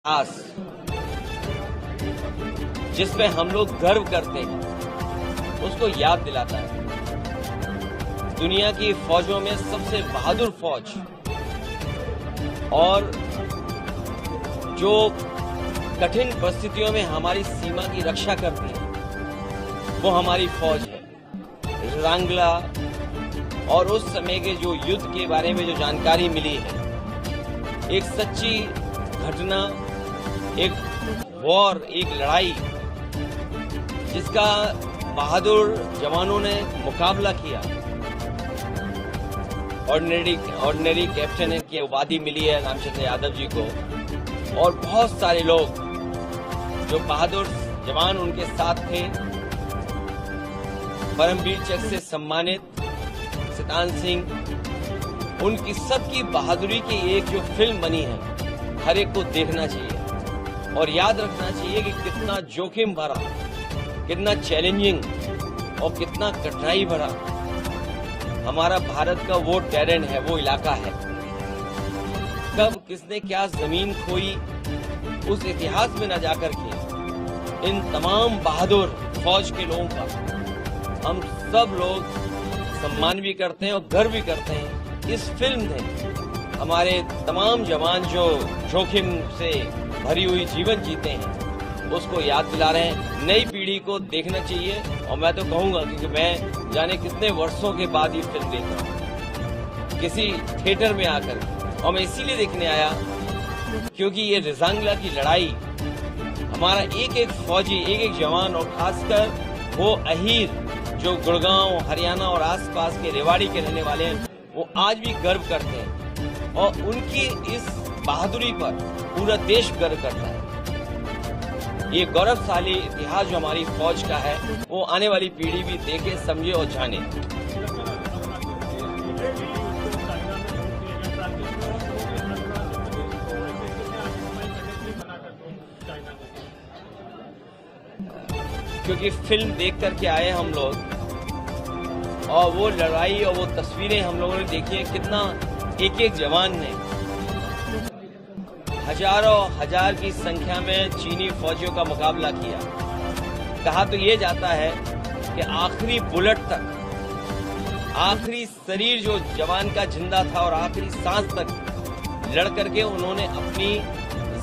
इतिहास जिसमें हम लोग गर्व करते हैं उसको याद दिलाता है। दुनिया की फौजों में सबसे बहादुर फौज और जो कठिन परिस्थितियों में हमारी सीमा की रक्षा करती है वो हमारी फौज है। रंगला और उस समय के जो युद्ध के बारे में जो जानकारी मिली है, एक सच्ची घटना, एक वॉर, एक लड़ाई जिसका बहादुर जवानों ने मुकाबला किया। ऑर्डिनरी कैप्टन की उपाधि मिली है रामचंद्र यादव जी को, और बहुत सारे लोग जो बहादुर जवान उनके साथ थे, परमवीर चक्र से सम्मानित सितान सिंह, उनकी सबकी बहादुरी की एक जो फिल्म बनी है, हर एक को देखना चाहिए और याद रखना चाहिए कि कितना जोखिम भरा, कितना चैलेंजिंग और कितना कठिनाई भरा हमारा भारत का वो टेरेन है, वो इलाका है। कब किसने क्या जमीन खोई उस इतिहास में न जाकर के इन तमाम बहादुर फौज के लोगों का हम सब लोग सम्मान भी करते हैं और गर्व भी करते हैं। इस फिल्म ने हमारे तमाम जवान जो जोखिम से भरी हुई जीवन जीते हैं उसको याद दिला रहे हैं। नई पीढ़ी को देखना चाहिए और मैं तो कहूंगा क्योंकि मैं जाने कितने वर्षों के बाद ये फिल्म देख रहा हूँ किसी थिएटर में आकर, और मैं इसीलिए देखने आया क्योंकि ये रिजांगला की लड़ाई हमारा एक एक फौजी, एक एक जवान और खासकर वो अहीर जो गुड़गांव, हरियाणा और आसपास के रेवाड़ी के रहने वाले हैं, वो आज भी गर्व करते हैं और उनकी इस बहादुरी पर पूरा देश गर्व करता है। ये गौरवशाली इतिहास जो हमारी फौज का है वो आने वाली पीढ़ी भी देखे, समझे और जाने। क्योंकि फिल्म देख करके आए हम लोग और वो लड़ाई और वो तस्वीरें हम लोगों ने देखी है, कितना एक एक जवान ने हजारों हजार की संख्या में चीनी फौजियों का मुकाबला किया। कहा तो ये जाता है कि आखिरी बुलेट तक, आखिरी शरीर जो जवान का जिंदा था और आखिरी सांस तक लड़ करके उन्होंने अपनी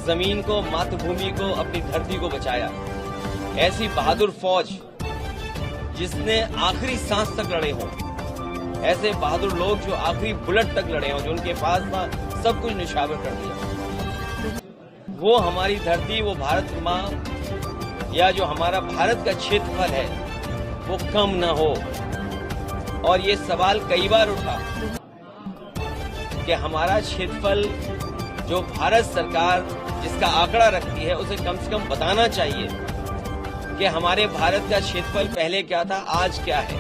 जमीन को, मातृभूमि को, अपनी धरती को बचाया। ऐसी बहादुर फौज जिसने आखिरी सांस तक लड़े हों, ऐसे बहादुर लोग जो आखिरी बुलेट तक लड़े हों, जो उनके पास था सब कुछ निछावर कर दिया। वो हमारी धरती, वो भारत माँ या जो हमारा भारत का क्षेत्रफल है वो कम न हो। और ये सवाल कई बार उठा कि हमारा क्षेत्रफल जो भारत सरकार जिसका आंकड़ा रखती है उसे कम से कम बताना चाहिए कि हमारे भारत का क्षेत्रफल पहले क्या था, आज क्या है।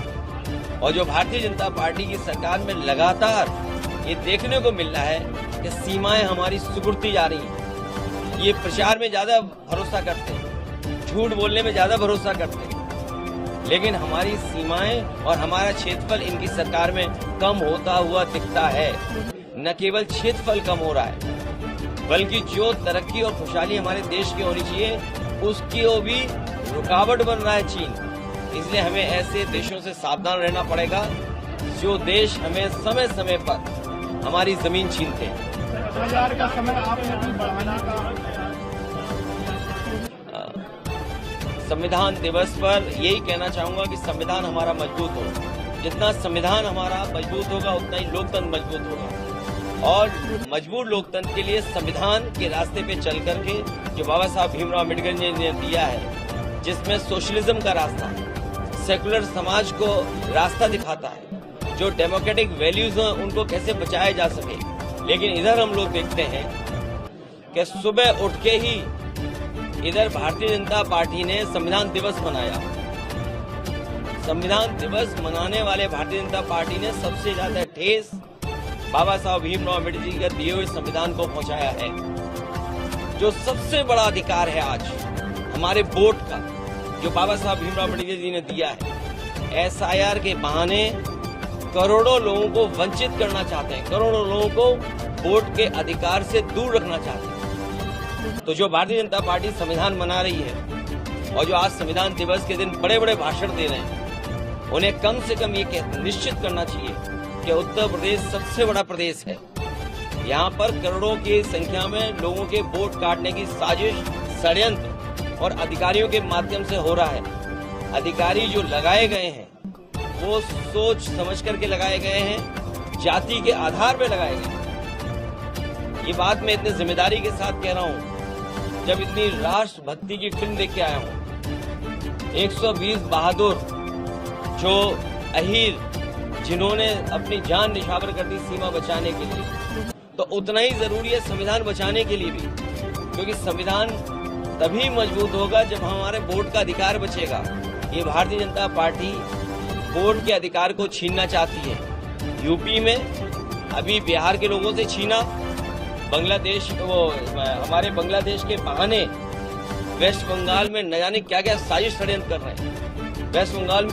और जो भारतीय जनता पार्टी की सरकार में लगातार ये देखने को मिल रहा है कि सीमाएं हमारी सिकुड़ती जा रही हैं। ये प्रचार में ज्यादा भरोसा करते हैं, झूठ बोलने में ज्यादा भरोसा करते हैं, लेकिन हमारी सीमाएं और हमारा क्षेत्रफल इनकी सरकार में कम होता हुआ दिखता है। न केवल क्षेत्रफल कम हो रहा है बल्कि जो तरक्की और खुशहाली हमारे देश की होनी चाहिए उसकी वो भी रुकावट बन रहा है चीन। इसलिए हमें ऐसे देशों से सावधान रहना पड़ेगा जो देश हमें समय समय पर हमारी जमीन छीनते हैं। का समय आपने भी बढ़ाने का संविधान दिवस पर यही कहना चाहूंगा कि संविधान हमारा मजबूत हो। जितना संविधान हमारा मजबूत होगा उतना ही लोकतंत्र मजबूत होगा। और मजबूत लोकतंत्र के लिए संविधान के रास्ते पे चल करके जो बाबा साहब भीमराव अम्बेडकर जी ने दिया है, जिसमें सोशलिज्म का रास्ता, सेकुलर समाज को रास्ता दिखाता है, जो डेमोक्रेटिक वैल्यूज हैं उनको कैसे बचाया जा सके। लेकिन इधर हम लोग देखते हैं कि सुबह उठ के ही इधर भारतीय जनता पार्टी ने संविधान दिवस मनाया। संविधान दिवस मनाने वाले भारतीय जनता पार्टी ने सबसे ज्यादा ठेस बाबा साहब भीमराव अम्बेडकर जी के दिए हुए संविधान को पहुंचाया है। जो सबसे बड़ा अधिकार है आज हमारे वोट का, जो बाबा साहब भीमराव अम्बेडकर जी ने दिया है, SIR के बहाने करोड़ों लोगों को वंचित करना चाहते हैं, करोड़ों लोगों को वोट के अधिकार से दूर रखना चाहते हैं। तो जो भारतीय जनता पार्टी संविधान बना रही है और जो आज संविधान दिवस के दिन बड़े बड़े भाषण दे रहे हैं, उन्हें कम से कम ये निश्चित करना चाहिए कि उत्तर प्रदेश सबसे बड़ा प्रदेश है। यहाँ पर करोड़ों की संख्या में लोगों के वोट काटने की साजिश, षड्यंत्र और अधिकारियों के माध्यम से हो रहा है। अधिकारी जो लगाए गए हैं वो सोच समझ करके लगाए गए हैं, जाति के आधार पर लगाए गए हैं। ये बात मैं इतनी जिम्मेदारी के साथ कह रहा हूँ, जब इतनी राष्ट्रभक्ति की फिल्म देख के आया हूँ। 120 बहादुर जो अहीर, जिन्होंने अपनी जान निछावर कर दी सीमा बचाने के लिए, तो उतना ही जरूरी है संविधान बचाने के लिए भी, क्योंकि संविधान तभी मजबूत होगा जब हमारे वोट का अधिकार बचेगा। ये भारतीय जनता पार्टी वोट के अधिकार को छीनना चाहती है। यूपी में अभी बिहार के लोगों से छीना, बांग्लादेश हमारे बांग्लादेश के बहाने वेस्ट बंगाल में न जाने क्या क्या साजिश षड्यंत्र कर रहे हैं। वेस्ट बंगाल में